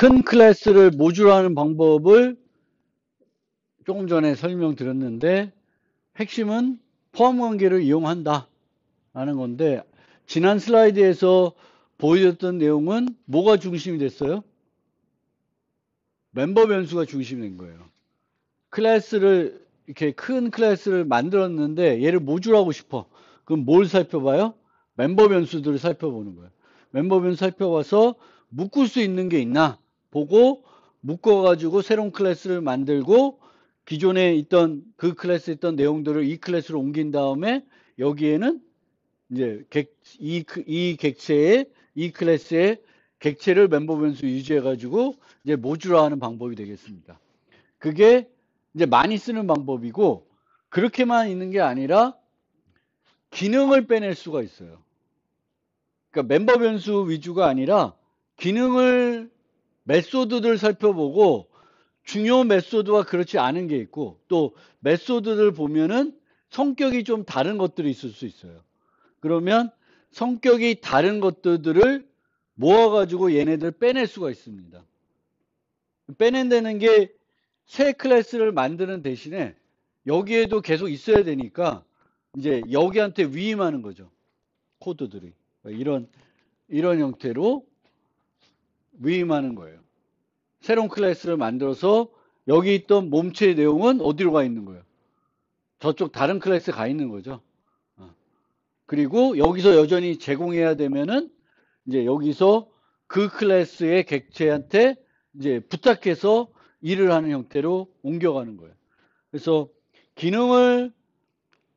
큰 클래스를 모듈화하는 방법을 조금 전에 설명드렸는데 핵심은 포함 관계를 이용한다 라는 건데, 지난 슬라이드에서 보여줬던 내용은 뭐가 중심이 됐어요? 멤버 변수가 중심이 된 거예요. 클래스를 이렇게 큰 클래스를 만들었는데 얘를 모듈하고 싶어. 그럼 뭘 살펴봐요? 멤버 변수들을 살펴보는 거예요. 멤버 변수 살펴봐서 묶을 수 있는 게 있나 보고 묶어가지고 새로운 클래스를 만들고 기존에 있던 그 클래스에 있던 내용들을 이 클래스로 옮긴 다음에 여기에는 이제 이 객체의 이 클래스의 객체를 멤버 변수 유지해가지고 이제 모듈화하는 방법이 되겠습니다. 그게 이제 많이 쓰는 방법이고, 그렇게만 있는 게 아니라 기능을 빼낼 수가 있어요. 그러니까 멤버 변수 위주가 아니라 기능을 메소드들 살펴보고 중요 메소드와 그렇지 않은 게 있고, 또 메소드들 보면은 성격이 좀 다른 것들이 있을 수 있어요. 그러면 성격이 다른 것들을 모아가지고 얘네들 빼낼 수가 있습니다. 빼낸다는 게 새 클래스를 만드는 대신에 여기에도 계속 있어야 되니까 이제 여기한테 위임하는 거죠. 코드들이. 이런 형태로 위임하는 거예요. 새로운 클래스를 만들어서 여기 있던 몸체의 내용은 어디로 가 있는 거예요? 저쪽 다른 클래스에 가 있는 거죠. 그리고 여기서 여전히 제공해야 되면은 이제 여기서 그 클래스의 객체한테 이제 부탁해서 일을 하는 형태로 옮겨가는 거예요. 그래서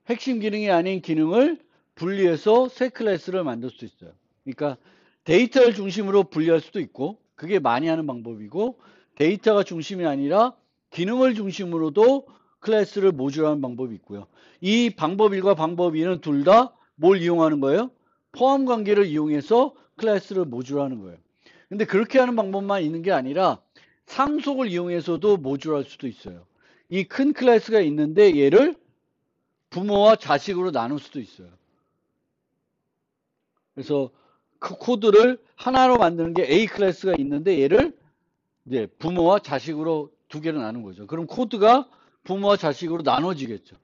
핵심 기능이 아닌 기능을 분리해서 새 클래스를 만들 수 있어요. 그러니까 데이터를 중심으로 분리할 수도 있고, 그게 많이 하는 방법이고, 데이터가 중심이 아니라 기능을 중심으로도 클래스를 모듈하는 방법이 있고요. 이 방법 1과 방법 2는 둘 다 뭘 이용하는 거예요? 포함 관계를 이용해서 클래스를 모듈하는 거예요. 근데 그렇게 하는 방법만 있는 게 아니라 상속을 이용해서도 모듈할 수도 있어요. 이 큰 클래스가 있는데 얘를 부모와 자식으로 나눌 수도 있어요. 그래서 그 코드를 하나로 만드는 게 A 클래스가 있는데 얘를 이제 부모와 자식으로 두 개로 나눈 거죠. 그럼 코드가 부모와 자식으로 나눠지겠죠.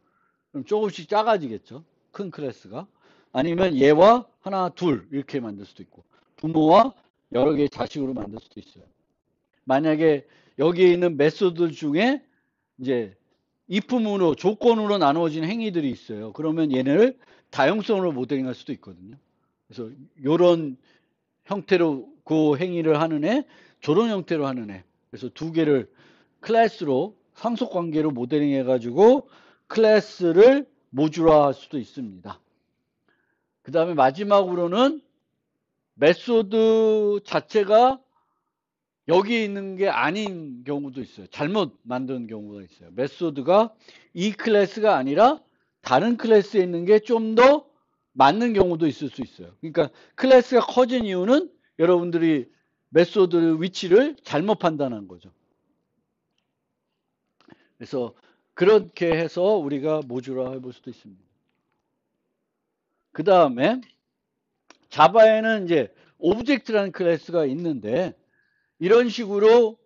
그럼 조금씩 작아지겠죠. 큰 클래스가. 아니면 얘와 하나, 둘 이렇게 만들 수도 있고, 부모와 여러 개의 자식으로 만들 수도 있어요. 만약에 여기에 있는 메소드 중에 이제 if문으로 조건으로 나누어진 행위들이 있어요. 그러면 얘네를 다용성으로 모델링할 수도 있거든요. 그래서 이런 형태로 그 행위를 하는 애, 저런 형태로 하는 애. 그래서 두 개를 클래스로 상속 관계로 모델링 해가지고 클래스를 모듈화할 수도 있습니다. 그 다음에 마지막으로는 메소드 자체가 여기 있는 게 아닌 경우도 있어요. 잘못 만든 경우가 있어요. 메소드가 이 클래스가 아니라 다른 클래스에 있는 게 좀 더 맞는 경우도 있을 수 있어요. 그러니까 클래스가 커진 이유는 여러분들이 메소드 위치를 잘못 판단한 거죠. 그래서 그렇게 해서 우리가 모듈화 해볼 수도 있습니다. 그 다음에 자바에는 이제 오브젝트라는 클래스가 있는데 이런 식으로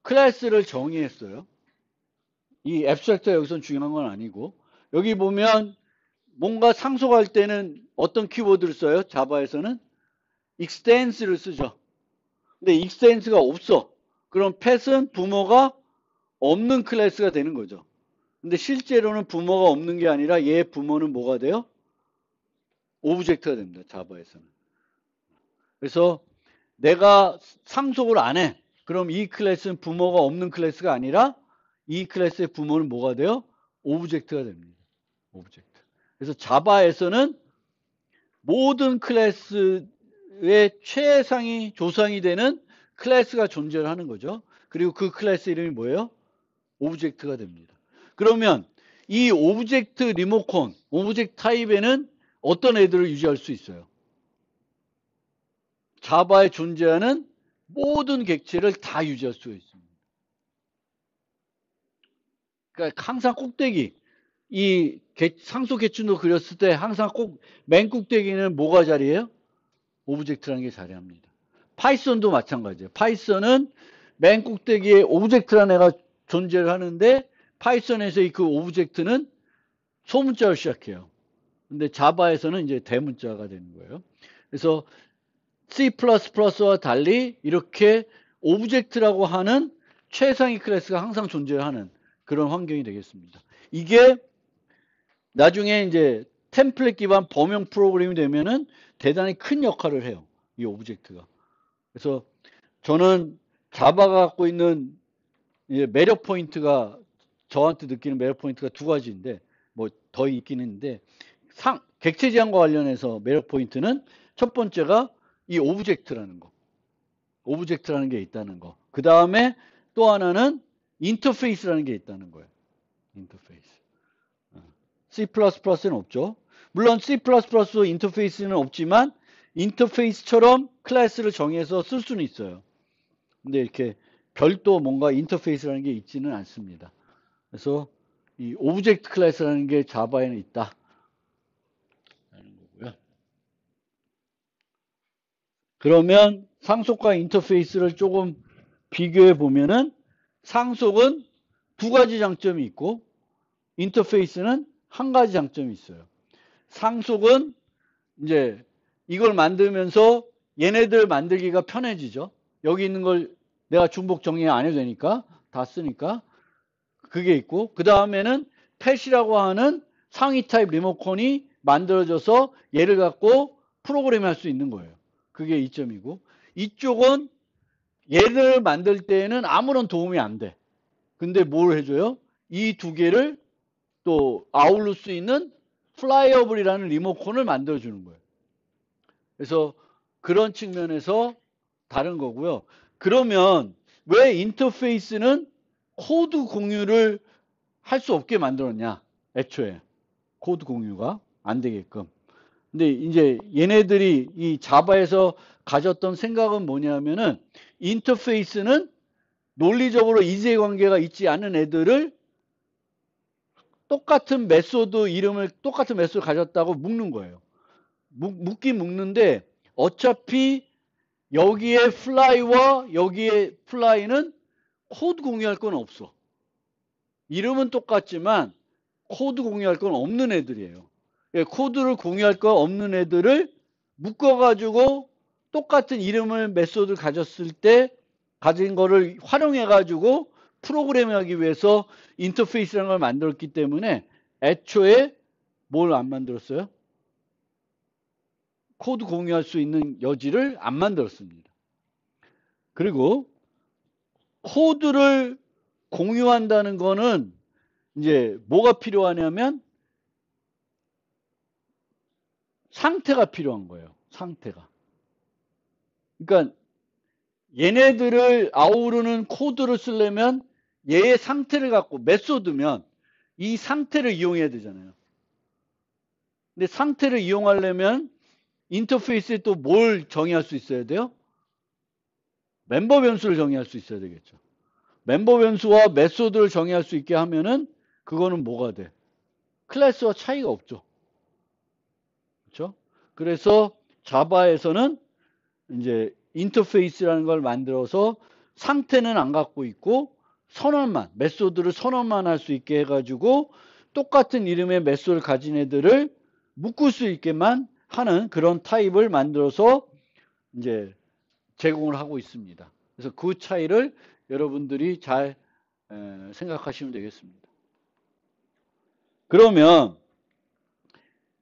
클래스를 정의했어요. 이 앱스트랙트가 여기선 중요한 건 아니고, 여기 보면 뭔가 상속할 때는 어떤 키워드를 써요? 자바에서는 extends를 쓰죠. 근데 extends가 없어. 그럼 pet은 부모가 없는 클래스가 되는 거죠. 근데 실제로는 부모가 없는 게 아니라 얘 부모는 뭐가 돼요? 오브젝트가 됩니다. 자바에서는. 그래서 내가 상속을 안 해. 그럼 이 클래스는 부모가 없는 클래스가 아니라 이 클래스의 부모는 뭐가 돼요? 오브젝트가 됩니다. 오브젝트. 그래서 자바에서는 모든 클래스의 최상위 조상이 되는 클래스가 존재를 하는 거죠. 그리고 그 클래스 이름이 뭐예요? 오브젝트가 됩니다. 그러면 이 오브젝트 리모컨, 오브젝트 타입에는 어떤 애들을 유지할 수 있어요? 자바에 존재하는 모든 객체를 다 유지할 수가 있습니다. 그러니까 항상 꼭대기, 이 상속 객추도 그렸을 때 항상 꼭 맨 꼭대기는 뭐가 자리해요? 오브젝트라는 게 자리합니다. 파이썬도 마찬가지예요. 파이썬은 맨 꼭대기에 오브젝트라는 애가 존재를 하는데 파이썬에서의 그 오브젝트는 소문자로 시작해요. 근데 자바에서는 이제 대문자가 되는 거예요. 그래서 C++와 달리 이렇게 오브젝트라고 하는 최상위 클래스가 항상 존재하는 그런 환경이 되겠습니다. 이게 나중에 이제 템플릿 기반 범용 프로그램이 되면은 대단히 큰 역할을 해요. 이 오브젝트가. 그래서 저는 자바가 갖고 있는 매력 포인트가 저한테 느끼는 매력 포인트가 두 가지인데 뭐 더 있긴 있는데 객체 지향과 관련해서 매력 포인트는 첫 번째가 이 오브젝트라는 거. 오브젝트라는 게 있다는 거. 그 다음에 또 하나는 인터페이스라는 게 있다는 거예요. 인터페이스. C++는 없죠. 물론 C++도 인터페이스는 없지만 인터페이스처럼 클래스를 정해서 쓸 수는 있어요. 근데 이렇게 별도 뭔가 인터페이스라는 게 있지는 않습니다. 그래서 이 오브젝트 클래스라는 게 자바에는 있다. 라는 거고요. 그러면 상속과 인터페이스를 조금 비교해 보면은 상속은 두 가지 장점이 있고 인터페이스는 한 가지 장점이 있어요. 상속은 이제 이걸 만들면서 얘네들 만들기가 편해지죠. 여기 있는 걸 내가 중복 정리 안 해도 되니까 다 쓰니까 그게 있고 그 다음에는 팻이라고 하는 상위 타입 리모컨이 만들어져서 얘를 갖고 프로그램 할 수 있는 거예요. 그게 이점이고 이쪽은 얘를 만들 때에는 아무런 도움이 안 돼. 근데 뭘 해줘요? 이 두 개를 또 아울러 수 있는 플라이어블이라는 리모컨을 만들어주는 거예요. 그래서 그런 측면에서 다른 거고요. 그러면 왜 인터페이스는 코드 공유를 할 수 없게 만들었냐? 애초에 코드 공유가 안 되게끔. 근데 이제 얘네들이 이 자바에서 가졌던 생각은 뭐냐면은 인터페이스는 논리적으로 이해관계가 있지 않은 애들을 똑같은 메소드 이름을 똑같은 메소드 가졌다고 묶는 거예요. 묶긴 묶는데 어차피 여기에 플라이와 여기에 플라이는 코드 공유할 건 없어. 이름은 똑같지만 코드 공유할 건 없는 애들이에요. 코드를 공유할 거 없는 애들을 묶어가지고 똑같은 이름을 메소드를 가졌을 때 가진 거를 활용해가지고 프로그램하기 위해서 인터페이스라는 걸 만들었기 때문에 애초에 뭘 안 만들었어요? 코드 공유할 수 있는 여지를 안 만들었습니다. 그리고 코드를 공유한다는 거는 이제 뭐가 필요하냐면 상태가 필요한 거예요. 상태가. 그러니까 얘네들을 아우르는 코드를 쓰려면 얘의 상태를 갖고 메소드면 이 상태를 이용해야 되잖아요. 근데 상태를 이용하려면 인터페이스에 또 뭘 정의할 수 있어야 돼요? 멤버 변수를 정의할 수 있어야 되겠죠. 멤버 변수와 메소드를 정의할 수 있게 하면은 그거는 뭐가 돼? 클래스와 차이가 없죠. 그렇죠? 그래서 자바에서는 이제 인터페이스라는 걸 만들어서 상태는 안 갖고 있고 선언만, 메소드를 선언만 할 수 있게 해가지고 똑같은 이름의 메소드를 가진 애들을 묶을 수 있게만 하는 그런 타입을 만들어서 이제 제공을 하고 있습니다. 그래서 그 차이를 여러분들이 잘 생각하시면 되겠습니다. 그러면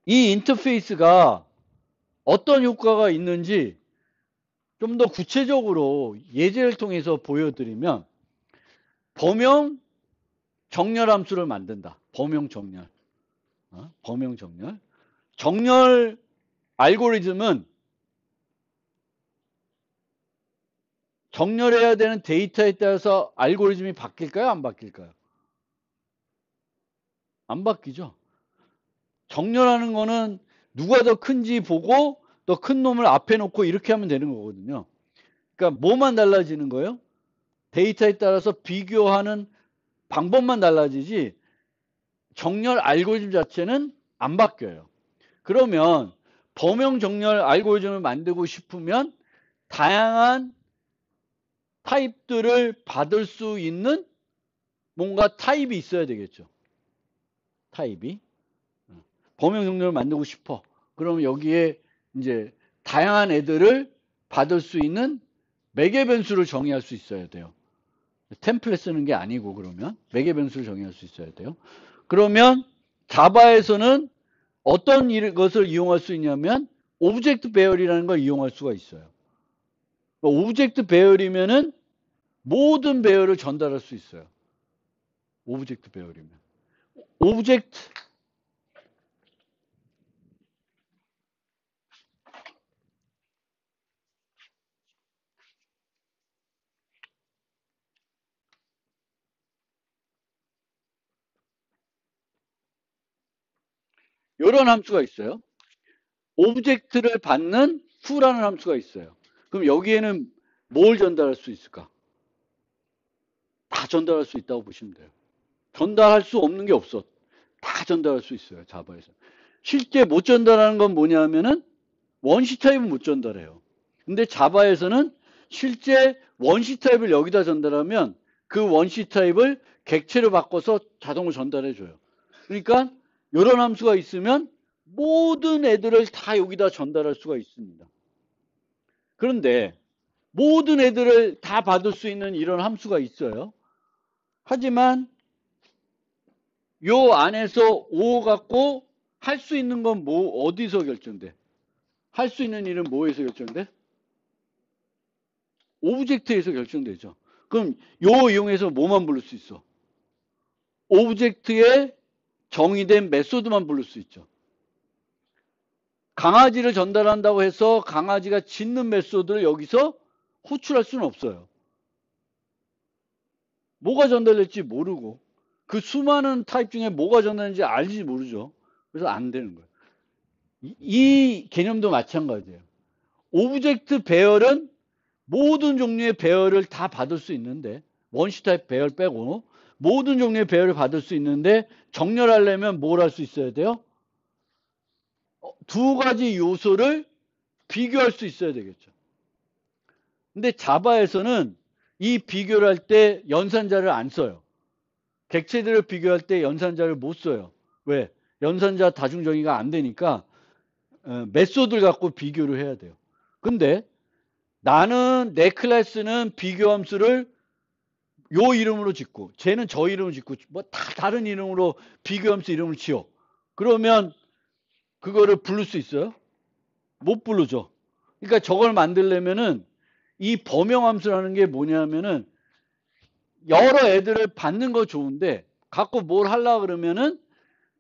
이 인터페이스가 어떤 효과가 있는지 좀 더 구체적으로 예제를 통해서 보여드리면 범용 정렬 함수를 만든다. 범용 정렬. 범용 정렬. 정렬 알고리즘은 정렬해야 되는 데이터에 따라서 알고리즘이 바뀔까요? 안 바뀔까요? 안 바뀌죠. 정렬하는 거는 누가 더 큰지 보고 더 큰 놈을 앞에 놓고 이렇게 하면 되는 거거든요. 그러니까 뭐만 달라지는 거예요? 데이터에 따라서 비교하는 방법만 달라지지 정렬 알고리즘 자체는 안 바뀌어요. 그러면 범용 정렬 알고리즘을 만들고 싶으면 다양한 타입들을 받을 수 있는 뭔가 타입이 있어야 되겠죠. 타입이. 범용 종류를 만들고 싶어. 그럼 여기에 이제 다양한 애들을 받을 수 있는 매개 변수를 정의할 수 있어야 돼요. 템플릿 쓰는 게 아니고 그러면 매개 변수를 정의할 수 있어야 돼요. 그러면 자바에서는 어떤 것을 이용할 수 있냐면 오브젝트 배열이라는 걸 이용할 수가 있어요. 오브젝트 배열이면은 모든 배열을 전달할 수 있어요. 오브젝트 배열이면. 오브젝트 이런 함수가 있어요. 오브젝트를 받는 to라는 함수가 있어요. 그럼 여기에는 뭘 전달할 수 있을까? 다 전달할 수 있다고 보시면 돼요. 전달할 수 없는 게 없어. 다 전달할 수 있어요. 자바에서. 실제 못 전달하는 건 뭐냐면은 원시 타입은 못 전달해요. 근데 자바에서는 실제 원시 타입을 여기다 전달하면 그 원시 타입을 객체로 바꿔서 자동으로 전달해 줘요. 그러니까 이런 함수가 있으면 모든 애들을 다 여기다 전달할 수가 있습니다. 그런데 모든 애들을 다 받을 수 있는 이런 함수가 있어요. 하지만 요 안에서 O 갖고 할 수 있는 건 뭐 어디서 결정돼? 할 수 있는 일은 뭐에서 결정돼? 오브젝트에서 결정되죠. 그럼 요 이용해서 뭐만 부를 수 있어? 오브젝트에 정의된 메소드만 부를 수 있죠. 강아지를 전달한다고 해서 강아지가 짖는 메소드를 여기서 호출할 수는 없어요. 뭐가 전달될지 모르고 그 수많은 타입 중에 뭐가 전달되는지 알지 모르죠. 그래서 안 되는 거예요. 이 개념도 마찬가지예요. 오브젝트 배열은 모든 종류의 배열을 다 받을 수 있는데 원시 타입 배열 빼고 모든 종류의 배열을 받을 수 있는데 정렬하려면 뭘 할 수 있어야 돼요? 두 가지 요소를 비교할 수 있어야 되겠죠. 근데 자바에서는 이 비교를 할 때 연산자를 안 써요. 객체들을 비교할 때 연산자를 못 써요. 왜? 연산자 다중정의가 안 되니까 메소드를 갖고 비교를 해야 돼요. 근데 나는 내 클래스는 비교함수를 요 이름으로 짓고 쟤는 저 이름으로 짓고 뭐 다 다른 이름으로 비교함수 이름을 지어. 그러면 그거를 부를 수 있어요? 못 부르죠. 그러니까 저걸 만들려면은 이 범용함수라는 게 뭐냐면은 여러 애들을 받는 거 좋은데 갖고 뭘 하려고 그러면은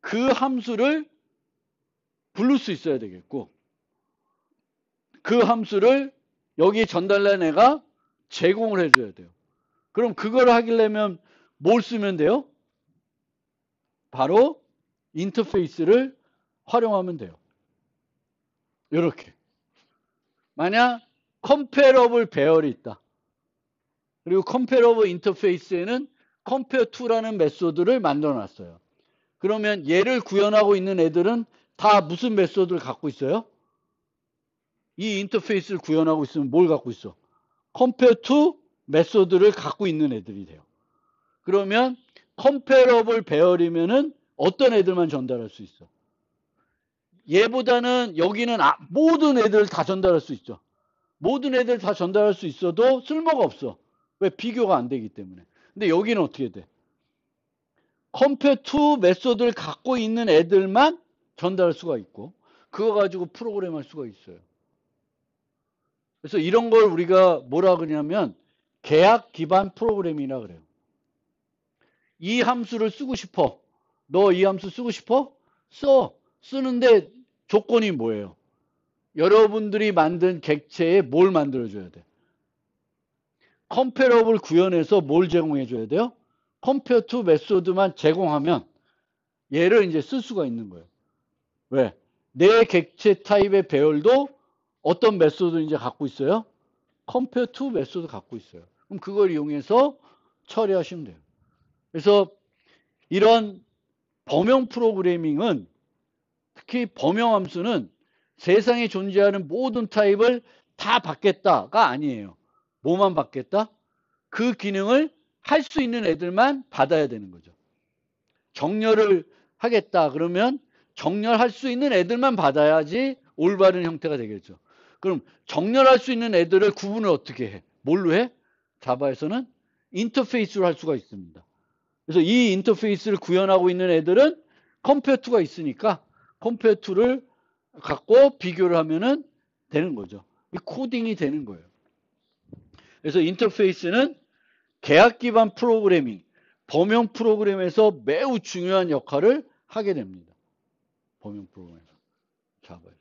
그 함수를 부를 수 있어야 되겠고 그 함수를 여기 전달된 애가 제공을 해줘야 돼요. 그럼 그걸 하려면 뭘 쓰면 돼요? 바로 인터페이스를 활용하면 돼요. 이렇게. 만약 컴페러블 배열이 있다. 그리고 컴페러블 인터페이스에는 compare2라는 메소드를 만들어 놨어요. 그러면 얘를 구현하고 있는 애들은 다 무슨 메소드를 갖고 있어요? 이 인터페이스를 구현하고 있으면 뭘 갖고 있어? compare2 메소드를 갖고 있는 애들이 돼요. 그러면 comparable 배열이면은 어떤 애들만 전달할 수 있어? 얘보다는 여기는 모든 애들 다 전달할 수 있죠. 모든 애들 다 전달할 수 있어도 쓸모가 없어. 왜? 비교가 안 되기 때문에. 근데 여기는 어떻게 돼? compare to 메소드를 갖고 있는 애들만 전달할 수가 있고 그거 가지고 프로그램 할 수가 있어요. 그래서 이런 걸 우리가 뭐라 그러냐면 계약 기반 프로그램이라 그래요. 이 함수를 쓰고 싶어. 너 이 함수 쓰고 싶어? 써. 쓰는데 조건이 뭐예요? 여러분들이 만든 객체에 뭘 만들어줘야 돼? 컴페러블 구현해서 뭘 제공해줘야 돼요? 컴페어 투 메소드만 제공하면 얘를 이제 쓸 수가 있는 거예요. 왜? 내 객체 타입의 배열도 어떤 메소드 이제 갖고 있어요? 컴페어 투 메소드 갖고 있어요. 그럼 그걸 이용해서 처리하시면 돼요. 그래서 이런 범용 프로그래밍은 특히 범용 함수는 세상에 존재하는 모든 타입을 다 받겠다가 아니에요. 뭐만 받겠다? 그 기능을 할 수 있는 애들만 받아야 되는 거죠. 정렬을 하겠다 그러면 정렬할 수 있는 애들만 받아야지 올바른 형태가 되겠죠. 그럼 정렬할 수 있는 애들을 구분을 어떻게 해? 뭘로 해? 자바에서는 인터페이스로 할 수가 있습니다. 그래서 이 인터페이스를 구현하고 있는 애들은 컴페어투가 있으니까 컴페어투를 갖고 비교를 하면은 되는 거죠. 이 코딩이 되는 거예요. 그래서 인터페이스는 계약 기반 프로그래밍, 범용 프로그램에서 매우 중요한 역할을 하게 됩니다. 범용 프로그램에서. 자바에서.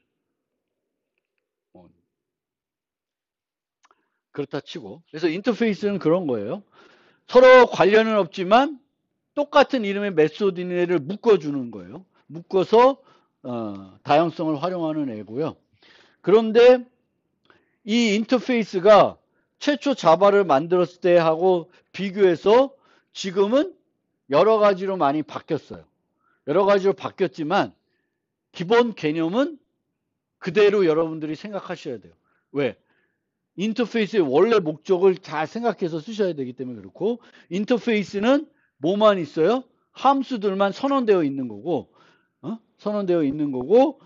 그렇다 치고. 그래서 인터페이스는 그런 거예요. 서로 관련은 없지만 똑같은 이름의 메소드를 묶어주는 거예요. 묶어서 다양성을 활용하는 애고요. 그런데 이 인터페이스가 최초 자바를 만들었을 때 하고 비교해서 지금은 여러 가지로 많이 바뀌었어요. 여러 가지로 바뀌었지만 기본 개념은 그대로 여러분들이 생각하셔야 돼요. 왜? 인터페이스의 원래 목적을 잘 생각해서 쓰셔야 되기 때문에 그렇고, 인터페이스는 뭐만 있어요? 함수들만 선언되어 있는 거고, 선언되어 있는 거고,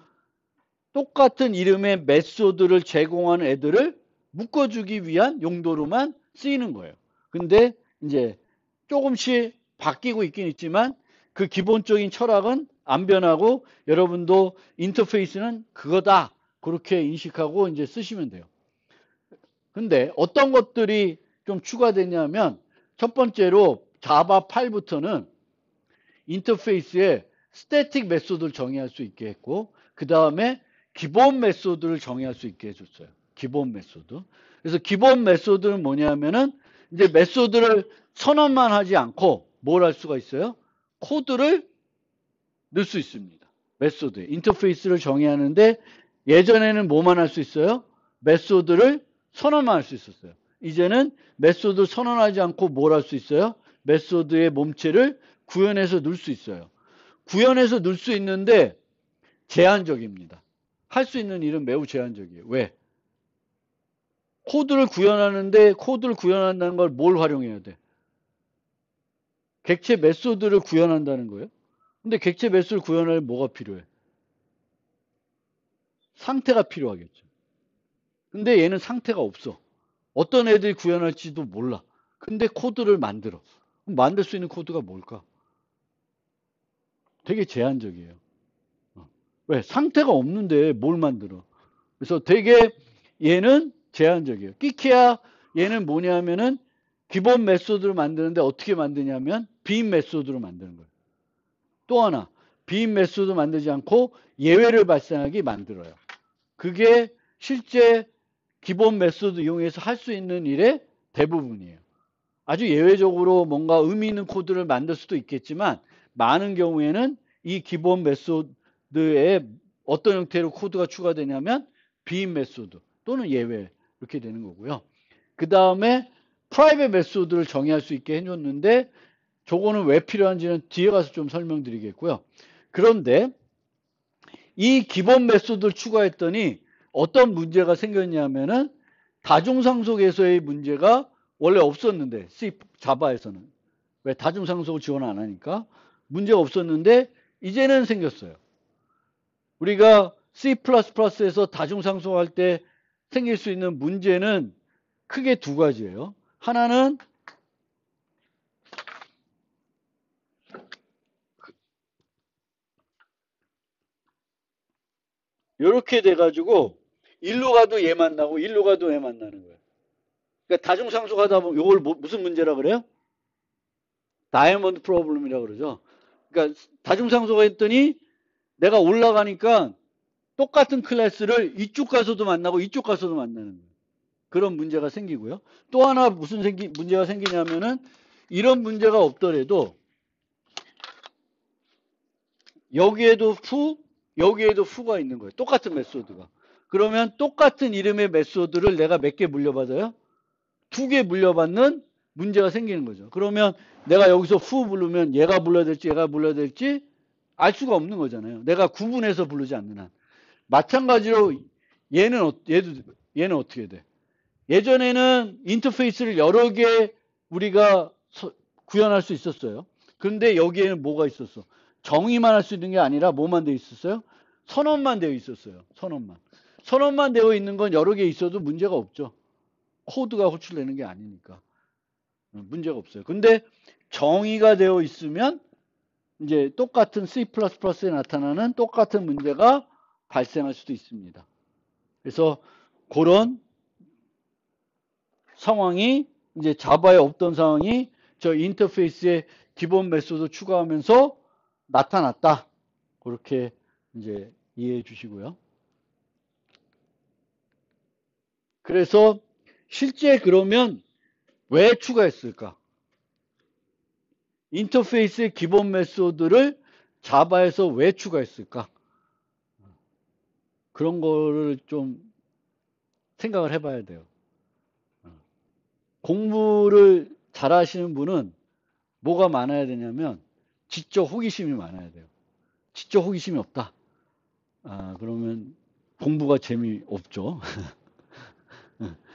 똑같은 이름의 메소드를 제공하는 애들을 묶어주기 위한 용도로만 쓰이는 거예요. 근데 이제 조금씩 바뀌고 있긴 있지만 그 기본적인 철학은 안 변하고 여러분도 인터페이스는 그거다. 그렇게 인식하고 이제 쓰시면 돼요. 근데 어떤 것들이 좀 추가되냐면 첫 번째로 자바 8부터는 인터페이스에 스태틱 메소드를 정의할 수 있게 했고 그 다음에 기본 메소드를 정의할 수 있게 해줬어요. 기본 메소드. 그래서 기본 메소드는 뭐냐면은 이제 메소드를 선언만 하지 않고 뭘 할 수가 있어요? 코드를 넣을 수 있습니다. 메소드에. 인터페이스를 정의하는데 예전에는 뭐만 할 수 있어요? 메소드를 선언만 할 수 있었어요. 이제는 메소드 선언하지 않고 뭘 할 수 있어요? 메소드의 몸체를 구현해서 넣을 수 있어요. 구현해서 넣을 수 있는데 제한적입니다. 할 수 있는 일은 매우 제한적이에요. 왜? 코드를 구현하는데 코드를 구현한다는 걸 뭘 활용해야 돼? 객체 메소드를 구현한다는 거예요. 근데 객체 메소드를 구현할 뭐가 필요해? 상태가 필요하겠죠. 근데 얘는 상태가 없어. 어떤 애들이 구현할지도 몰라. 근데 코드를 만들어. 그럼 만들 수 있는 코드가 뭘까? 되게 제한적이에요. 왜? 상태가 없는데 뭘 만들어? 그래서 되게 얘는 제한적이에요. 끼케야 얘는 뭐냐면은 기본 메소드를 만드는데 어떻게 만드냐면 빈 메소드로 만드는 거예요. 또 하나 빈 메소드 만들지 않고 예외를 발생하게 만들어요. 그게 실제 기본 메소드 이용해서 할 수 있는 일의 대부분이에요. 아주 예외적으로 뭔가 의미 있는 코드를 만들 수도 있겠지만 많은 경우에는 이 기본 메소드에 어떤 형태로 코드가 추가되냐면 빈 메소드 또는 예외 이렇게 되는 거고요. 그 다음에 프라이빗 메소드를 정의할 수 있게 해줬는데 저거는 왜 필요한지는 뒤에 가서 좀 설명드리겠고요. 그런데 이 기본 메소드를 추가했더니 어떤 문제가 생겼냐면은 다중상속에서의 문제가 원래 없었는데 C 자바에서는 왜 다중상속을 지원 안 하니까 문제가 없었는데 이제는 생겼어요. 우리가 C++에서 다중상속할 때 생길 수 있는 문제는 크게 두 가지예요. 하나는 이렇게 돼가지고 일로 가도 얘 만나고 일로 가도 얘 만나는 거예요. 그러니까 다중상속하다 보면 이걸 무슨 문제라 그래요? 다이아몬드 프로블럼이라고 그러죠. 그러니까 다중상속을 했더니 내가 올라가니까 똑같은 클래스를 이쪽 가서도 만나고 이쪽 가서도 만나는 거예요. 그런 문제가 생기고요. 또 하나 무슨 문제가 생기냐면은 이런 문제가 없더라도 여기에도 fu, 여기에도 fu가 있는 거예요. 똑같은 메소드가. 그러면 똑같은 이름의 메소드를 내가 몇 개 물려받아요? 2개 물려받는 문제가 생기는 거죠. 그러면 내가 여기서 fu 부르면 얘가 불러야 될지 얘가 불러야 될지 알 수가 없는 거잖아요. 내가 구분해서 부르지 않는 한. 마찬가지로 얘는 어떻게 돼? 예전에는 인터페이스를 여러 개 우리가 구현할 수 있었어요. 그런데 여기에는 뭐가 있었어? 정의만 할 수 있는 게 아니라 뭐만 되어 있었어요? 선언만 되어 있었어요. 선언만. 선언만 되어 있는 건 여러 개 있어도 문제가 없죠. 코드가 호출되는 게 아니니까. 문제가 없어요. 근데 정의가 되어 있으면 이제 똑같은 C++에 나타나는 똑같은 문제가 발생할 수도 있습니다. 그래서 그런 상황이 이제 자바에 없던 상황이 저 인터페이스에 기본 메소드 추가하면서 나타났다. 그렇게 이제 이해해 주시고요. 그래서 실제 그러면 왜 추가했을까? 인터페이스의 기본 메소드를 자바에서 왜 추가했을까? 그런 거를 좀 생각을 해봐야 돼요. 공부를 잘 하시는 분은 뭐가 많아야 되냐면 지적 호기심이 많아야 돼요. 지적 호기심이 없다. 그러면 공부가 재미없죠.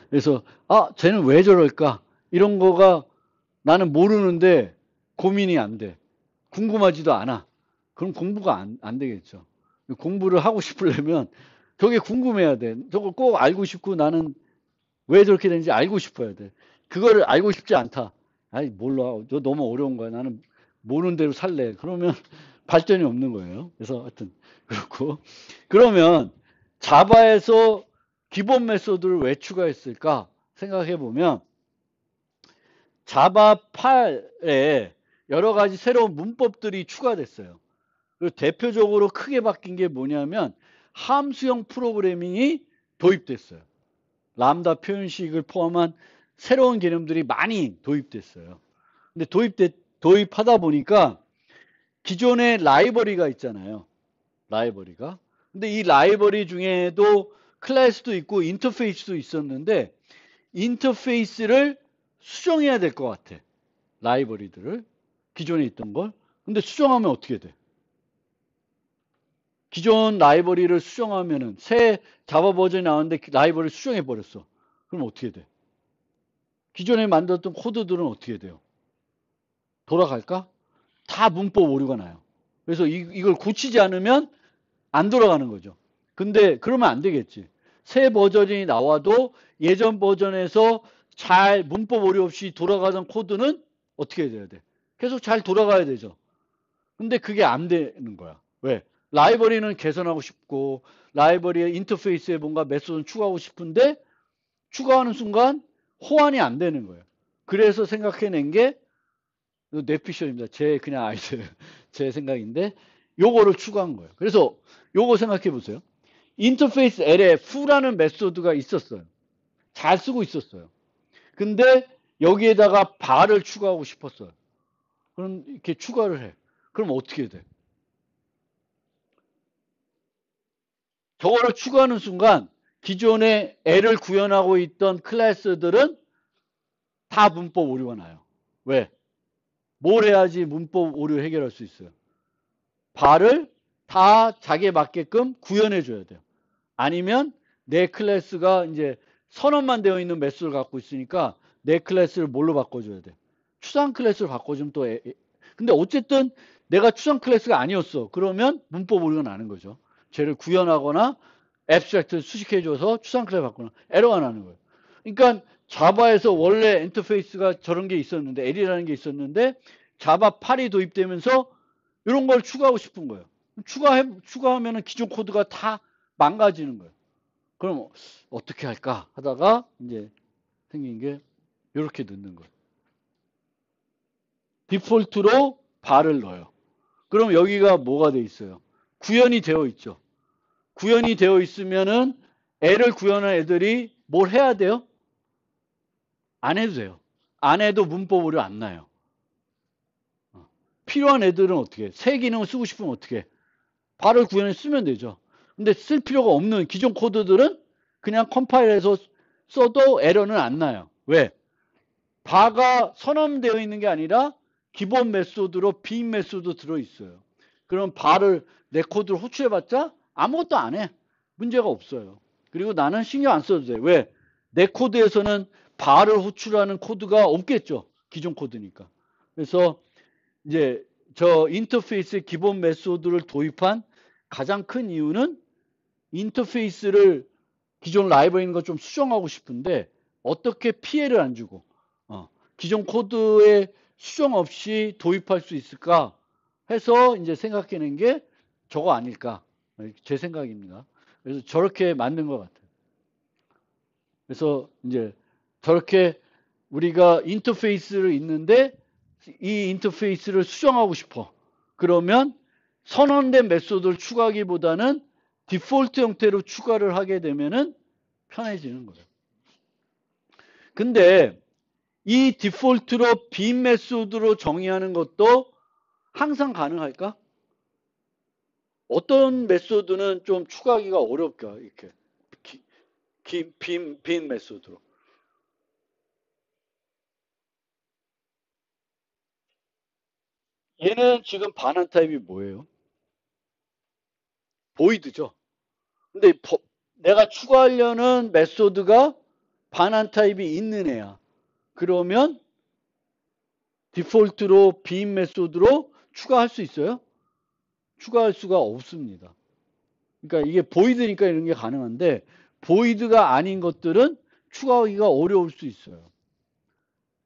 그래서 쟤는 왜 저럴까? 이런 거가 나는 모르는데 고민이 안 돼. 궁금하지도 않아. 그럼 공부가 안 되겠죠. 공부를 하고 싶으려면 저게 궁금해야 돼. 저걸 꼭 알고 싶고 나는 왜 저렇게 되는지 알고 싶어야 돼. 그거를 알고 싶지 않다. 아이, 몰라. 저 너무 어려운 거야. 나는 모르는 대로 살래. 그러면 발전이 없는 거예요. 그래서 하여튼 그렇고. 그러면 자바에서 기본 메소드를 왜 추가했을까 생각해 보면 자바 8에 여러 가지 새로운 문법들이 추가됐어요. 그리고 대표적으로 크게 바뀐 게 뭐냐면 함수형 프로그래밍이 도입됐어요. 람다 표현식을 포함한 새로운 개념들이 많이 도입됐어요. 근데 도입하다 보니까 기존의 라이브러리가 있잖아요. 라이브러리가. 근데 이 라이브러리 중에도 클래스도 있고 인터페이스도 있었는데 인터페이스를 수정해야 될 것 같아. 라이브러리들을. 기존에 있던 걸. 근데 수정하면 어떻게 돼? 기존 라이브러리를 수정하면은 새 자바 버전이 나왔는데 라이브러리를 수정해 버렸어. 그럼 어떻게 돼? 기존에 만들었던 코드들은 어떻게 돼요? 돌아갈까? 다 문법 오류가 나요. 그래서 이걸 고치지 않으면 안 돌아가는 거죠. 근데 그러면 안 되겠지. 새 버전이 나와도 예전 버전에서 잘 문법 오류 없이 돌아가던 코드는 어떻게 돼야 돼? 계속 잘 돌아가야 되죠. 근데 그게 안 되는 거야. 왜? 라이브러리는 개선하고 싶고 라이브러리의 인터페이스에 뭔가 메소드를 추가하고 싶은데 추가하는 순간 호환이 안 되는 거예요. 그래서 생각해낸 게 뇌피셜입니다. 제 그냥 아이디어, 제 생각인데 요거를 추가한 거예요. 그래서 요거 생각해 보세요. 인터페이스 L에 f라는 메소드가 있었어요. 잘 쓰고 있었어요. 근데 여기에다가 bar을 추가하고 싶었어요. 그럼 이렇게 추가를 해. 그럼 어떻게 돼? 저거를 추가하는 순간 기존에 L을 구현하고 있던 클래스들은 다 문법 오류가 나요. 왜? 뭘 해야지 문법 오류 해결할 수 있어요? bar을 다 자기에 맞게끔 구현해 줘야 돼요. 아니면 내 클래스가 이제 선언만 되어 있는 메소드를 갖고 있으니까 내 클래스를 뭘로 바꿔줘야 돼? 추상 클래스를 바꿔주면 또 근데 어쨌든 내가 추상 클래스가 아니었어. 그러면 문법 오류가 나는 거죠. 쟤를 구현하거나 앱스트랙트 수식해줘서 추상 클래스 바꾸나 에러가 나는 거예요. 그러니까 자바에서 원래 인터페이스가 저런 게 있었는데 L이라는 게 있었는데 자바 8이 도입되면서 이런 걸 추가하고 싶은 거예요. 추가하면은 기존 코드가 다 망가지는 거예요. 그럼 어떻게 할까 하다가 이제 생긴 게 이렇게 넣는 거예요. 디폴트로 bar을 넣어요. 그럼 여기가 뭐가 돼 있어요? 구현이 되어 있죠. 구현이 되어 있으면은 애를 구현한 애들이 뭘 해야 돼요? 안 해도 돼요. 안 해도 문법 오류 안 나요. 필요한 애들은 어떻게 해? 새 기능을 쓰고 싶으면 어떻게 해? bar을 구현해 쓰면 되죠. 근데 쓸 필요가 없는 기존 코드들은 그냥 컴파일해서 써도 에러는 안 나요. 왜? bar가 선언되어 있는 게 아니라 기본 메소드로 빈 메소드 들어있어요. 그럼 bar을 내 코드를 호출해봤자 아무것도 안 해. 문제가 없어요. 그리고 나는 신경 안 써도 돼. 왜? 내 코드에서는 bar을 호출하는 코드가 없겠죠. 기존 코드니까. 그래서 이제 저 인터페이스의 기본 메소드를 도입한 가장 큰 이유는 인터페이스를 기존 라이브러리인 거 좀 수정하고 싶은데 어떻게 피해를 안 주고 기존 코드에 수정 없이 도입할 수 있을까 해서 이제 생각해낸 게 저거 아닐까, 제 생각입니다. 그래서 저렇게 만든 것 같아요. 그래서 이제 저렇게 우리가 인터페이스를 있는데 이 인터페이스를 수정하고 싶어. 그러면 선언된 메소드를 추가하기보다는 디폴트 형태로 추가를 하게 되면은 편해지는 거예요. 근데 이 디폴트로 빈 메소드로 정의하는 것도 항상 가능할까? 어떤 메소드는 좀 추가하기가 어렵까? 이렇게 빈 메소드로. 얘는 지금 반환 타입이 뭐예요? 보이드죠. 근데 내가 추가하려는 메소드가 반환 타입이 있는 애야. 그러면 디폴트로 빈 메소드로 추가할 수 있어요? 추가할 수가 없습니다. 그러니까 이게 보이드니까 이런 게 가능한데 보이드가 아닌 것들은 추가하기가 어려울 수 있어요.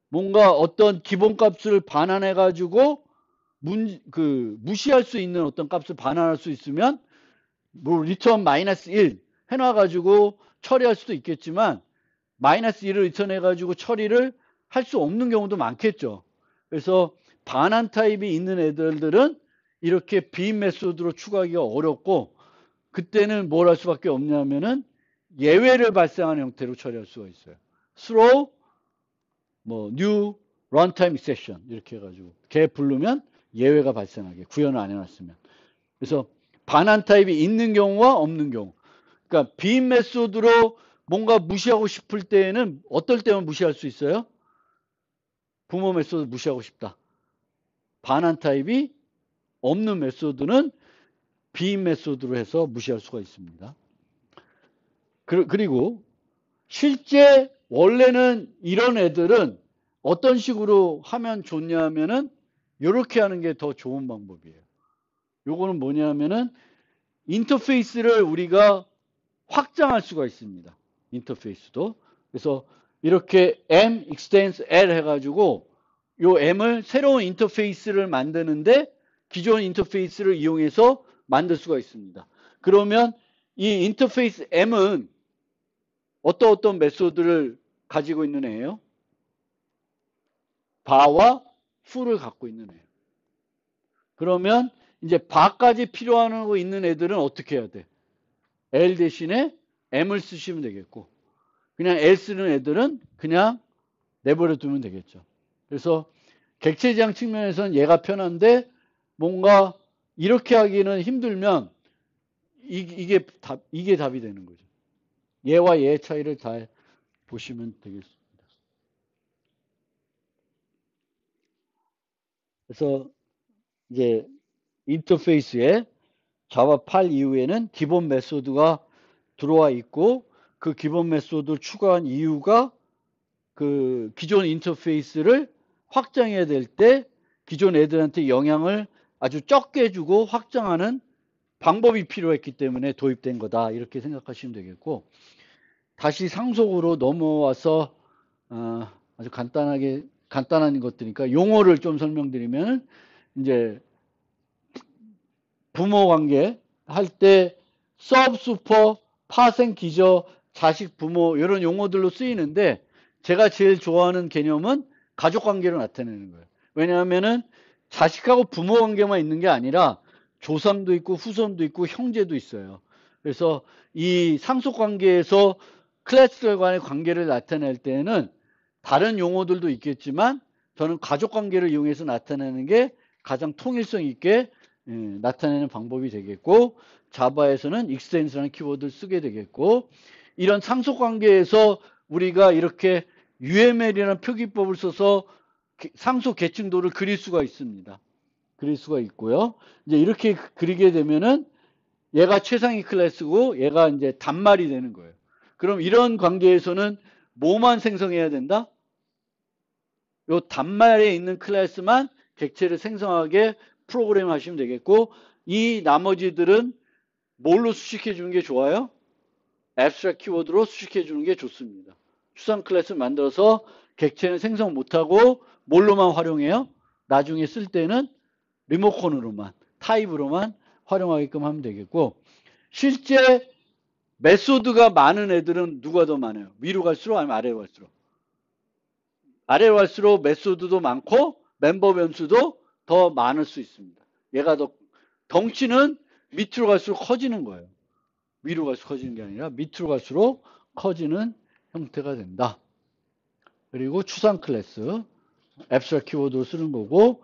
뭔가 어떤 기본값을 반환해 가지고 무시할 수 있는 어떤 값을 반환할 수 있으면 뭐 리턴 마이너스 1 해놔 가지고 처리할 수도 있겠지만 마이너스 1을 리턴해 가지고 처리를 할 수 없는 경우도 많겠죠. 그래서 반환 타입이 있는 애들은 이렇게 빈 메소드로 추가하기가 어렵고 그때는 뭘 할 수밖에 없냐면은 예외를 발생하는 형태로 처리할 수가 있어요. throw new runtime exception 이렇게 해가지고 걔 부르면 예외가 발생하게 구현을 안 해놨으면. 그래서 반환 타입이 있는 경우와 없는 경우. 그러니까 빈 메소드로 뭔가 무시하고 싶을 때에는 어떨 때만 무시할 수 있어요? 부모 메소드 무시하고 싶다. 반환 타입이 없는 메소드는 빈 메소드로 해서 무시할 수가 있습니다. 그리고 실제 원래는 이런 애들은 어떤 식으로 하면 좋냐면은 이렇게 하는 게 더 좋은 방법이에요. 요거는 뭐냐면은 인터페이스를 우리가 확장할 수가 있습니다. 인터페이스도. 그래서 이렇게 m extends l 해가지고 요 m을 새로운 인터페이스를 만드는데 기존 인터페이스를 이용해서 만들 수가 있습니다. 그러면 이 인터페이스 m은 어떤 메소드를 가지고 있는 애예요? 바와 fu를 갖고 있는 애예요. 그러면 이제 바까지 필요한 거 있는 애들은 어떻게 해야 돼? L 대신에 M을 쓰시면 되겠고 그냥 L 쓰는 애들은 그냥 내버려 두면 되겠죠. 그래서 객체지향 측면에서는 얘가 편한데 뭔가 이렇게 하기는 힘들면 이게 답이 되는 거죠. 얘와 얘의 차이를 다 보시면 되겠습니다. 그래서 이제 인터페이스에 자바 8 이후에는 기본 메소드가 들어와 있고 그 기본 메소드를 추가한 이유가 그 기존 인터페이스를 확장해야 될 때 기존 애들한테 영향을 아주 적게 주고 확장하는 방법이 필요했기 때문에 도입된 거다 이렇게 생각하시면 되겠고 다시 상속으로 넘어와서 아주 간단한 것들이니까 용어를 좀 설명드리면 이제 부모 관계 할 때 서브 슈퍼 파생 기저 자식 부모 이런 용어들로 쓰이는데 제가 제일 좋아하는 개념은 가족 관계로 나타내는 거예요. 왜냐하면은 자식하고 부모 관계만 있는 게 아니라 조상도 있고 후손도 있고 형제도 있어요. 그래서 이 상속 관계에서 클래스들 간의 관계를 나타낼 때는 다른 용어들도 있겠지만 저는 가족 관계를 이용해서 나타내는 게 가장 통일성 있게 나타내는 방법이 되겠고 자바에서는 extens라는 키워드를 쓰게 되겠고 이런 상속 관계에서 우리가 이렇게 UML이라는 표기법을 써서 상속 계층도를 그릴 수가 있습니다. 그릴 수가 있고요. 이제 이렇게 그리게 되면은 얘가 최상위 클래스고 얘가 이제 단말이 되는 거예요. 그럼 이런 관계에서는 뭐만 생성해야 된다? 요 단말에 있는 클래스만 객체를 생성하게 프로그램 하시면 되겠고, 이 나머지들은 뭘로 수식해 주는 게 좋아요? abstract 키워드로 수식해 주는 게 좋습니다. 추상 클래스 만들어서 객체는 생성 못하고 뭘로만 활용해요? 나중에 쓸 때는 리모컨으로만, 타입으로만 활용하게끔 하면 되겠고, 실제 메소드가 많은 애들은 누가 더 많아요? 위로 갈수록 아니면 아래로 갈수록? 아래로 갈수록 메소드도 많고 멤버 변수도 더 많을 수 있습니다. 얘가 더 덩치는 밑으로 갈수록 커지는 거예요. 위로 갈수록 커지는 게 아니라 밑으로 갈수록 커지는 형태가 된다. 그리고 추상 클래스, abstract 키워드로 쓰는 거고,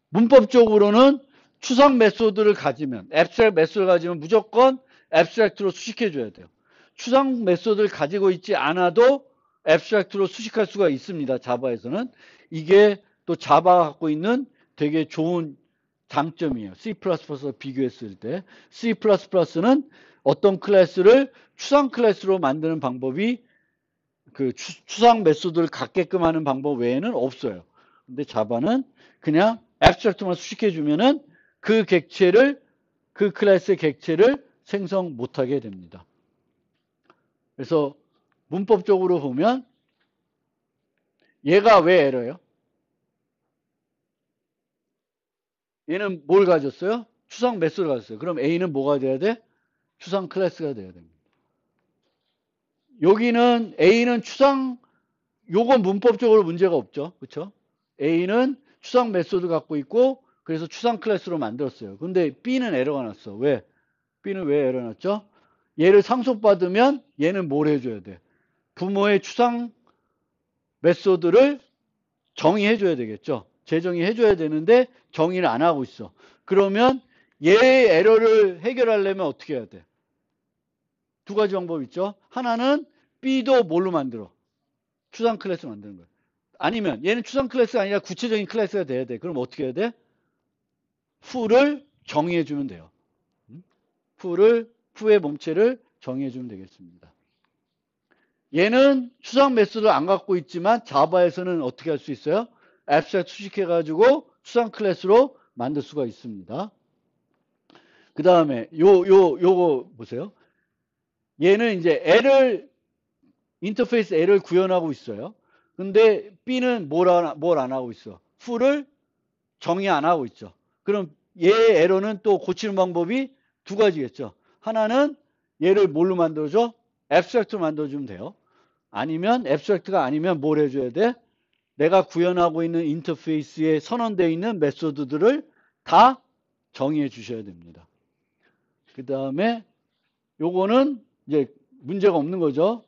문법적으로는 추상 메소드를 가지면, abstract 메소드를 가지면 무조건 abstract로 수식해 줘야 돼요. 추상 메소드를 가지고 있지 않아도 abstract로 수식할 수가 있습니다. 자바에서는. 이게 또 자바가 갖고 있는 되게 좋은 장점이에요. C++와 비교했을 때. C++는 어떤 클래스를 추상 클래스로 만드는 방법이 그 추상 메소드를 갖게끔 하는 방법 외에는 없어요. 근데 자바는 그냥 abstract만 수식해 주면은 그 객체를, 그 클래스의 객체를 생성 못하게 됩니다. 그래서 문법적으로 보면 얘가 왜 에러예요? 얘는 뭘 가졌어요? 추상 메소드를 가졌어요. 그럼 A는 뭐가 돼야 돼? 추상 클래스가 돼야 됩니다. 여기는 A는 추상, 요건 문법적으로 문제가 없죠. 그렇죠? A는 추상 메소드 갖고 있고 그래서 추상 클래스로 만들었어요. 근데 B는 에러가 났어. 왜? B는 왜 에러 났죠? 얘를 상속받으면 얘는 뭘 해줘야 돼? 부모의 추상 메소드를 정의해줘야 되겠죠. 재정의해줘야 되는데 정의를 안 하고 있어. 그러면 얘의 에러를 해결하려면 어떻게 해야 돼? 두 가지 방법 있죠. 하나는 B도 뭘로 만들어? 추상 클래스 만드는 거예요. 아니면 얘는 추상 클래스가 아니라 구체적인 클래스가 돼야 돼. 그럼 어떻게 해야 돼? f를 정의해주면 돼요. f의 몸체를 정의해주면 되겠습니다. 얘는 추상 메소드를 안 갖고 있지만 자바에서는 어떻게 할 수 있어요? abstract 수식해가지고 추상 클래스로 만들 수가 있습니다. 그 다음에 요거 보세요. 얘는 이제 인터페이스 L을 구현하고 있어요. 근데 B는 뭘 안 하고 있어? f를 정의 안 하고 있죠. 그럼 얘의 에러는 또 고치는 방법이 두 가지겠죠. 하나는 얘를 뭘로 만들어줘? abstract로 만들어주면 돼요. 아니면 abstract가 아니면 뭘 해줘야 돼? 내가 구현하고 있는 인터페이스에 선언되어 있는 메소드들을 다 정의해 주셔야 됩니다. 그 다음에 요거는 이제 문제가 없는 거죠.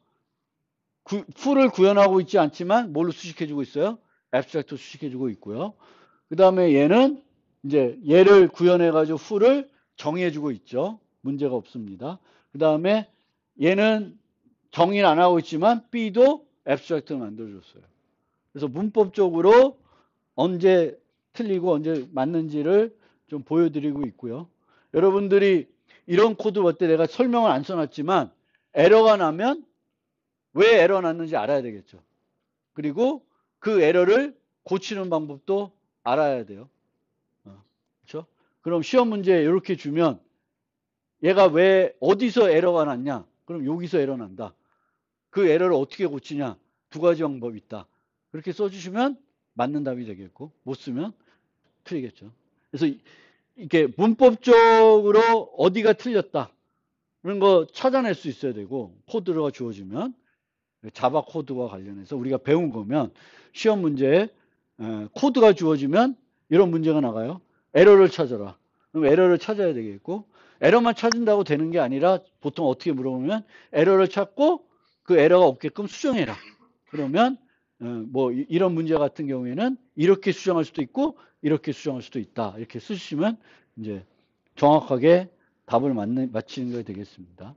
풀을 구현하고 있지 않지만 뭘로 수식해주고 있어요? abstract로 수식해주고 있고요. 그 다음에 얘는 이제 얘를 구현해가지고 풀을 정의해주고 있죠. 문제가 없습니다. 그 다음에 얘는 정의를 안 하고 있지만 B도 abstract를 만들어줬어요. 그래서 문법적으로 언제 틀리고 언제 맞는지를 좀 보여드리고 있고요. 여러분들이 이런 코드 볼 때 내가 설명을 안 써놨지만 에러가 나면 왜 에러 났는지 알아야 되겠죠. 그리고 그 에러를 고치는 방법도 알아야 돼요. 그렇죠? 그럼 시험 문제 이렇게 주면 얘가 왜 어디서 에러가 났냐? 그럼 여기서 에러 난다. 그 에러를 어떻게 고치냐? 두 가지 방법이 있다. 그렇게 써주시면 맞는 답이 되겠고 못 쓰면 틀리겠죠. 그래서 이렇게 문법적으로 어디가 틀렸다 그런 거 찾아낼 수 있어야 되고 코드가 주어지면 자바 코드와 관련해서 우리가 배운 거면 시험 문제에 코드가 주어지면 이런 문제가 나가요. 에러를 찾아라. 그럼 에러를 찾아야 되겠고 에러만 찾은다고 되는 게 아니라 보통 어떻게 물어보면 에러를 찾고 그 에러가 없게끔 수정해라. 그러면 뭐 이런 문제 같은 경우에는 이렇게 수정할 수도 있고 이렇게 수정할 수도 있다. 이렇게 쓰시면 이제 정확하게 답을 맞히는 게 되겠습니다.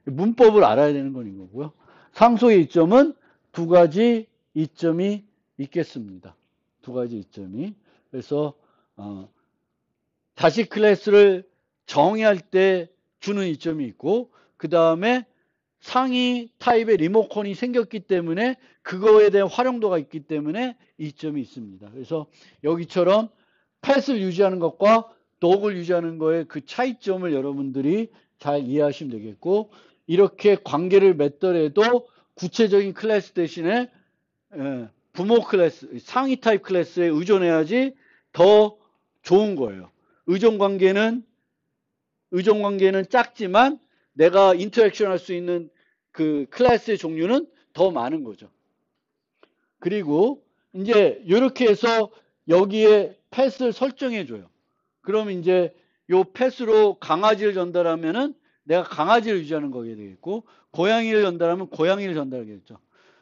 문법을 알아야 되는 건 이거고요. 상소의 이점은 두 가지 이점이 있겠습니다. 두 가지 이점이. 그래서 자식 클래스를 정의할 때 주는 이점이 있고 그 다음에 상위 타입의 리모컨이 생겼기 때문에 그거에 대한 활용도가 있기 때문에 이점이 있습니다. 그래서 여기처럼 펫을 유지하는 것과 독을 유지하는 거의 그 차이점을 여러분들이 잘 이해하시면 되겠고, 이렇게 관계를 맺더라도 구체적인 클래스 대신에 부모 클래스, 상위 타입 클래스에 의존해야지 더 좋은 거예요. 의존 관계는 작지만 내가 인터랙션 할 수 있는 그 클래스의 종류는 더 많은 거죠. 그리고 이제 이렇게 해서 여기에 펫을 설정해 줘요. 그럼 이제 요 펫으로 강아지를 전달하면은 내가 강아지를 유지하는 거게 되겠고, 고양이를 전달하면 고양이를 전달하겠죠.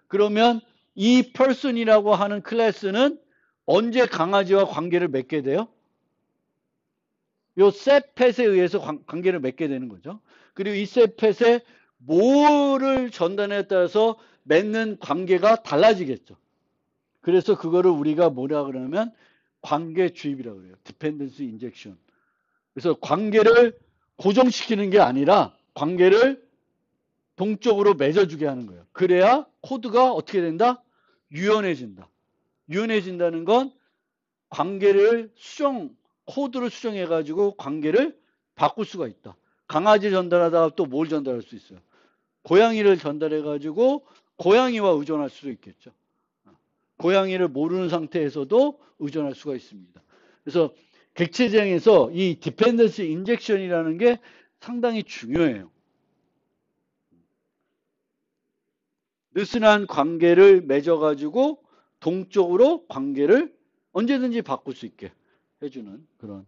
그러면 이 person이라고 하는 클래스는 언제 강아지와 관계를 맺게 돼요? 요 셋펫에 의해서 관계를 맺게 되는 거죠. 그리고 이 셋펫에 뭐를 전달에 따라서 맺는 관계가 달라지겠죠. 그래서 그거를 우리가 뭐라 그러면 관계 주입이라고 그래요. Dependency injection. 그래서 관계를 고정시키는 게 아니라 관계를 동적으로 맺어주게 하는 거예요. 그래야 코드가 어떻게 된다? 유연해진다. 유연해진다는 건 관계를 코드를 수정해가지고 관계를 바꿀 수가 있다. 강아지 전달하다가 또 뭘 전달할 수 있어요? 고양이를 전달해가지고 고양이와 의존할 수도 있겠죠. 고양이를 모르는 상태에서도 의존할 수가 있습니다. 그래서 객체지향에서 이 디펜던시 인젝션이라는 게 상당히 중요해요. 느슨한 관계를 맺어가지고 동적으로 관계를 언제든지 바꿀 수 있게 해주는 그런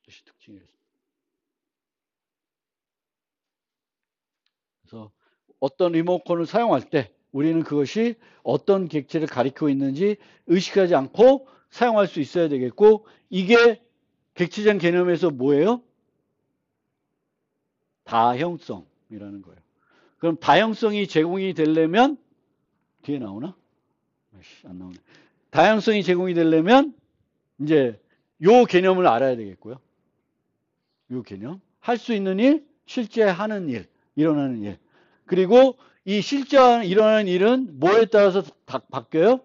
특징이었습니다. 그래서 어떤 리모컨을 사용할 때 우리는 그것이 어떤 객체를 가리키고 있는지 의식하지 않고 사용할 수 있어야 되겠고, 이게 객체적 개념에서 뭐예요? 다형성이라는 거예요. 그럼 다형성이 제공이 되려면 뒤에 나오나? 안 나오네. 다양성이 제공이 되려면 이제 요 개념을 알아야 되겠고요. 요 개념. 할 수 있는 일, 실제 하는 일, 일어나는 일. 그리고 이 실제 일어나는 일은 뭐에 따라서 바뀌어요?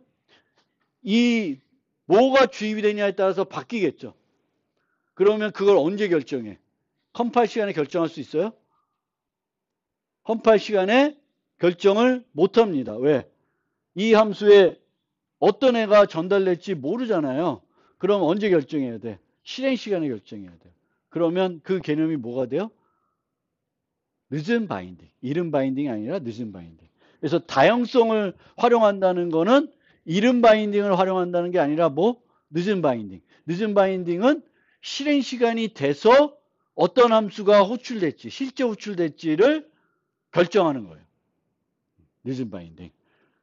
이 뭐가 주입이 되냐에 따라서 바뀌겠죠. 그러면 그걸 언제 결정해? 컴파일 시간에 결정할 수 있어요? 컴파일 시간에 결정을 못 합니다. 왜? 이 함수에 어떤 애가 전달될지 모르잖아요. 그럼 언제 결정해야 돼? 실행 시간에 결정해야 돼요. 그러면 그 개념이 뭐가 돼요? 늦은 바인딩. 이른 바인딩이 아니라 늦은 바인딩. 그래서 다형성을 활용한다는 거는 이른 바인딩을 활용한다는 게 아니라 뭐? 늦은 바인딩. 늦은 바인딩은 실행 시간이 돼서 어떤 함수가 호출될지, 실제 호출될지를 결정하는 거예요. 늦은 바인딩.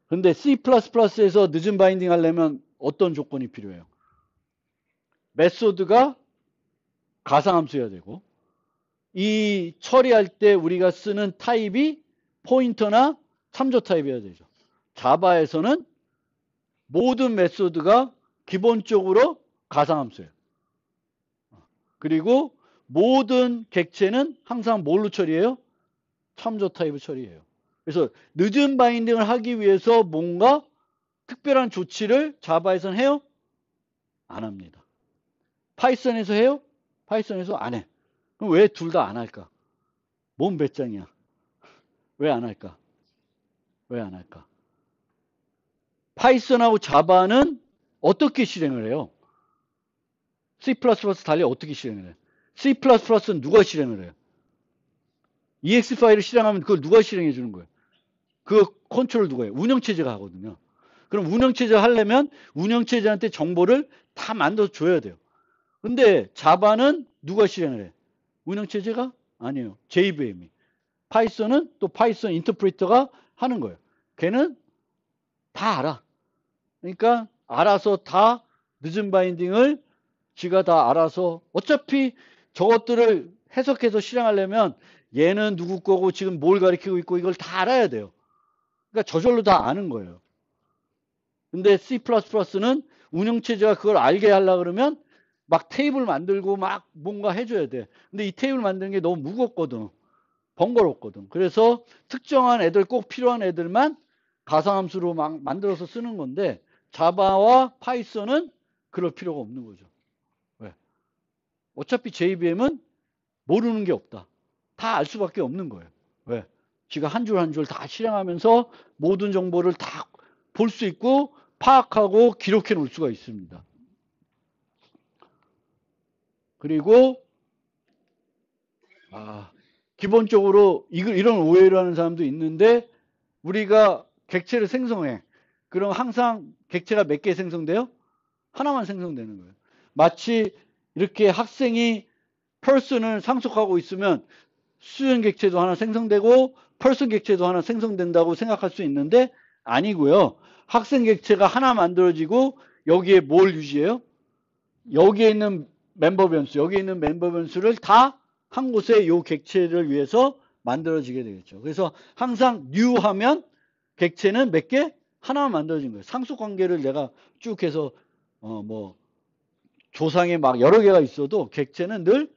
근데 C++에서 늦은 바인딩 하려면 어떤 조건이 필요해요? 메소드가 가상함수여야 되고, 이 처리할 때 우리가 쓰는 타입이 포인터나 참조 타입이어야 되죠. 자바에서는 모든 메소드가 기본적으로 가상함수예요. 그리고 모든 객체는 항상 뭘로 처리해요? 참조 타입을 처리해요. 그래서 늦은 바인딩을 하기 위해서 뭔가 특별한 조치를 자바에서는 해요? 안 합니다. 파이썬에서 해요? 파이썬에서 안 해. 그럼 왜 둘 다 안 할까? 뭔 배짱이야? 왜 안 할까? 왜 안 할까? 파이썬하고 자바는 어떻게 실행을 해요? C++ 달리 어떻게 실행을 해요? C++는 누가 실행을 해요? EX 파일을 실행하면 그걸 누가 실행해 주는 거예요? 그 컨트롤 누가 해요? 운영체제가 하거든요. 그럼 운영체제가 하려면 운영체제한테 정보를 다 만들어 줘야 돼요. 근데 자바는 누가 실행을 해? 운영체제가? 아니에요. JVM이. 파이썬은 또 파이썬 인터프리터가 하는 거예요. 걔는 다 알아. 그러니까 알아서 다 늦은 바인딩을 지가 다 알아서 어차피 저것들을 해석해서 실행하려면 얘는 누구 거고 지금 뭘 가리키고 있고 이걸 다 알아야 돼요. 그러니까 저절로 다 아는 거예요. 근데 C++는 운영체제가 그걸 알게 하려고 그러면 막 테이블 만들고 막 뭔가 해줘야 돼. 근데 이 테이블 만드는 게 너무 무겁거든. 번거롭거든. 그래서 특정한 애들, 꼭 필요한 애들만 가상함수로 막 만들어서 쓰는 건데, 자바와 파이썬은 그럴 필요가 없는 거죠. 왜? 어차피 JVM은 모르는 게 없다. 다 알 수밖에 없는 거예요. 왜? 지가 한 줄 한 줄 다 실행하면서 모든 정보를 다 볼 수 있고 파악하고 기록해 놓을 수가 있습니다. 그리고 기본적으로 이런 오해를 하는 사람도 있는데, 우리가 객체를 생성해. 그럼 항상 객체가 몇 개 생성돼요? 하나만 생성되는 거예요. 마치 이렇게 학생이 person을 상속하고 있으면 수연 객체도 하나 생성되고 person 객체도 하나 생성된다고 생각할 수 있는데, 아니고요. 학생 객체가 하나 만들어지고 여기에 뭘 유지해요? 여기에 있는 멤버 변수, 여기에 있는 멤버 변수를 다 한 곳에 요 객체를 위해서 만들어지게 되겠죠. 그래서 항상 new 하면 객체는 몇 개? 하나만 만들어진 거예요. 상속 관계를 내가 쭉 해서 뭐 조상에 막 여러 개가 있어도 객체는 늘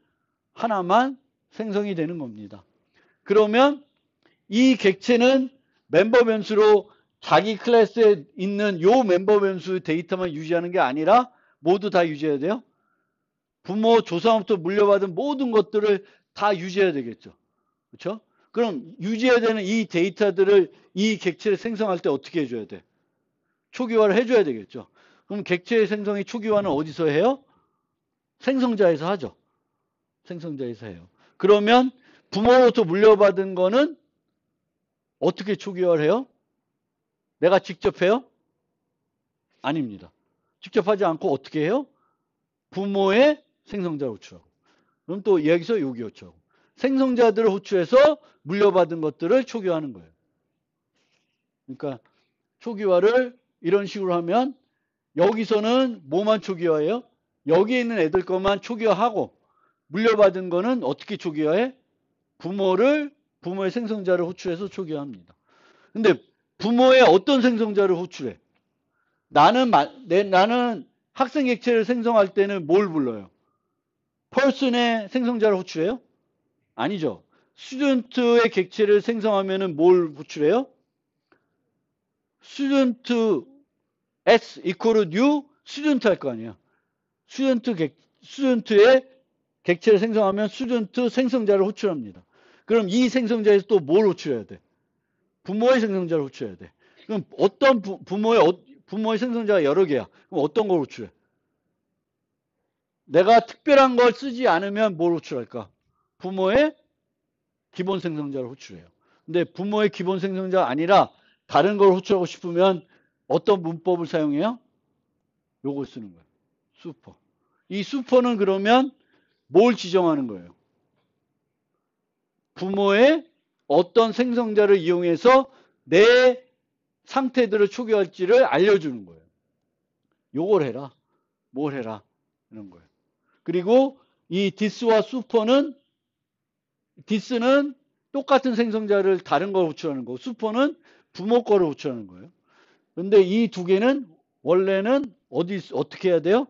하나만 생성이 되는 겁니다. 그러면 이 객체는 멤버 변수로 자기 클래스에 있는 요 멤버 변수 데이터만 유지하는 게 아니라 모두 다 유지해야 돼요. 부모, 조상부터 물려받은 모든 것들을 다 유지해야 되겠죠. 그렇죠? 그럼 유지해야 되는 이 데이터들을 이 객체를 생성할 때 어떻게 해줘야 돼? 초기화를 해줘야 되겠죠. 그럼 객체의 생성이 초기화는 어디서 해요? 생성자에서 하죠. 생성자에서 해요. 그러면 부모로부터 물려받은 거는 어떻게 초기화를 해요? 내가 직접 해요? 아닙니다. 직접 하지 않고 어떻게 해요? 부모의 생성자를 호출하고. 그럼 또 여기서 여기 호출하고. 생성자들을 호출해서 물려받은 것들을 초기화하는 거예요. 그러니까 초기화를 이런 식으로 하면 여기서는 뭐만 초기화해요? 여기 있는 애들 것만 초기화하고 물려받은 거는 어떻게 초기화해? 부모의 생성자를 호출해서 초기화합니다. 근데 부모의 어떤 생성자를 호출해? 나는 학생 객체를 생성할 때는 뭘 불러요? person의 생성자를 호출해요? 아니죠. student의 객체를 생성하면은 뭘 호출해요? student s equal new student 할 거 아니에요. student의 객체를 생성하면 student 생성자를 호출합니다. 그럼 이 생성자에서 또 뭘 호출해야 돼? 부모의 생성자를 호출해야 돼. 그럼 어떤 부모의 생성자가 여러 개야. 그럼 어떤 걸 호출해? 내가 특별한 걸 쓰지 않으면 뭘 호출할까? 부모의 기본 생성자를 호출해요. 근데 부모의 기본 생성자가 아니라 다른 걸 호출하고 싶으면 어떤 문법을 사용해요? 요걸 쓰는 거예요. 슈퍼. 이 슈퍼는 그러면 뭘 지정하는 거예요? 부모의 어떤 생성자를 이용해서 내 상태들을 초기화할지를 알려주는 거예요. 요걸 해라. 뭘 해라. 이런 거예요. 그리고 이 this와 super는 this는 똑같은 생성자를 다른 걸 호출하는 거고 super는 부모 거를 호출하는 거예요. 근데 이 두 개는 원래는 어떻게 해야 돼요?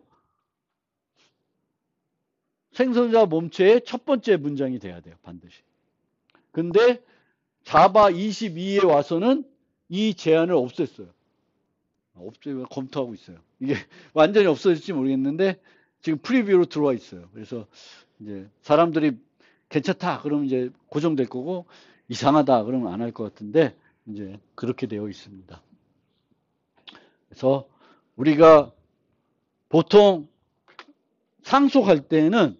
생성자 몸체의 첫 번째 문장이 돼야 돼요. 반드시. 근데 자바 22에 와서는 이 제한을 없앴어요. 없애고 검토하고 있어요. 이게 완전히 없어질지 모르겠는데 지금 프리뷰로 들어와 있어요. 그래서 이제 사람들이 괜찮다 그러면 이제 고정될 거고 이상하다 그러면 안 할 것 같은데 이제 그렇게 되어 있습니다. 그래서 우리가 보통 상속할 때는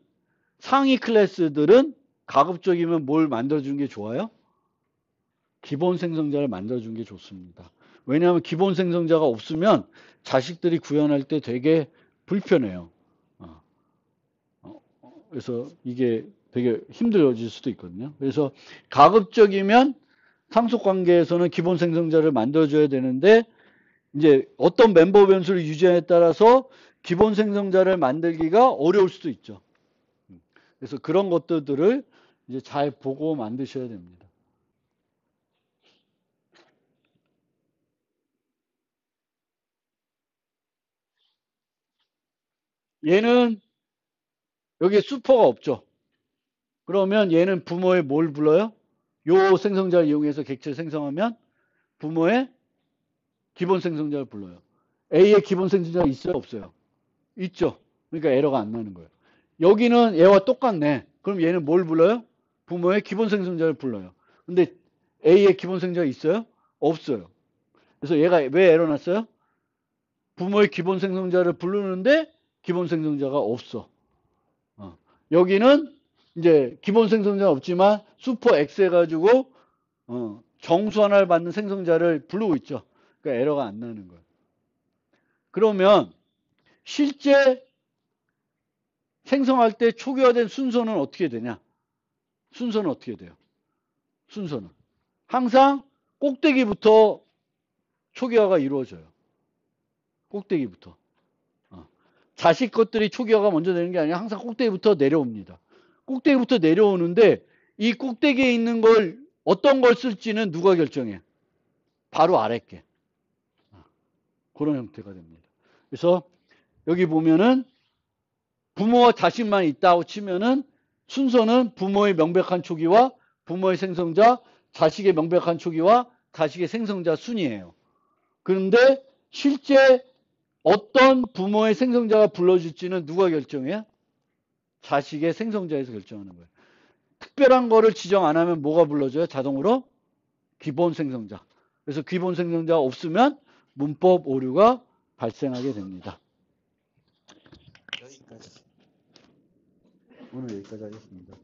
상위 클래스들은 가급적이면 뭘 만들어주는 게 좋아요? 기본 생성자를 만들어주는 게 좋습니다. 왜냐하면 기본 생성자가 없으면 자식들이 구현할 때 되게 불편해요. 그래서 이게 되게 힘들어질 수도 있거든요. 그래서 가급적이면 상속 관계에서는 기본 생성자를 만들어줘야 되는데 이제 어떤 멤버 변수를 유지하에 따라서 기본 생성자를 만들기가 어려울 수도 있죠. 그래서 그런 것들을 이제 잘 보고 만드셔야 됩니다. 얘는 여기에 슈퍼가 없죠. 그러면 얘는 부모의 뭘 불러요? 요 생성자를 이용해서 객체를 생성하면 부모의 기본 생성자를 불러요. A의 기본 생성자가 있어요? 없어요? 있죠. 그러니까 에러가 안 나는 거예요. 여기는 얘와 똑같네. 그럼 얘는 뭘 불러요? 부모의 기본 생성자를 불러요. 근데 A의 기본 생성자가 있어요? 없어요. 그래서 얘가 왜 에러 났어요? 부모의 기본 생성자를 부르는데 기본 생성자가 없어. 여기는 이제 기본 생성자가 없지만 슈퍼 X 해가지고 정수 하나를 받는 생성자를 부르고 있죠. 그러니까 에러가 안 나는 거예요. 그러면 실제 생성할 때 초기화된 순서는 어떻게 되냐? 순서는 어떻게 돼요? 순서는 항상 꼭대기부터 초기화가 이루어져요. 꼭대기부터. 자식 것들이 초기화가 먼저 되는 게 아니라 항상 꼭대기부터 내려옵니다. 꼭대기부터 내려오는데 이 꼭대기에 있는 걸 어떤 걸 쓸지는 누가 결정해? 바로 아래께. 그런 형태가 됩니다. 그래서 여기 보면은 부모와 자식만 있다고 치면은 순서는 부모의 명백한 초기와 부모의 생성자, 자식의 명백한 초기와 자식의 생성자 순이에요. 그런데 실제 어떤 부모의 생성자가 불러줄지는 누가 결정해요? 자식의 생성자에서 결정하는 거예요. 특별한 거를 지정 안 하면 뭐가 불러줘요? 자동으로? 기본 생성자. 그래서 기본 생성자가 없으면 문법 오류가 발생하게 됩니다. 여기까지. 오늘 여기까지 하겠습니다.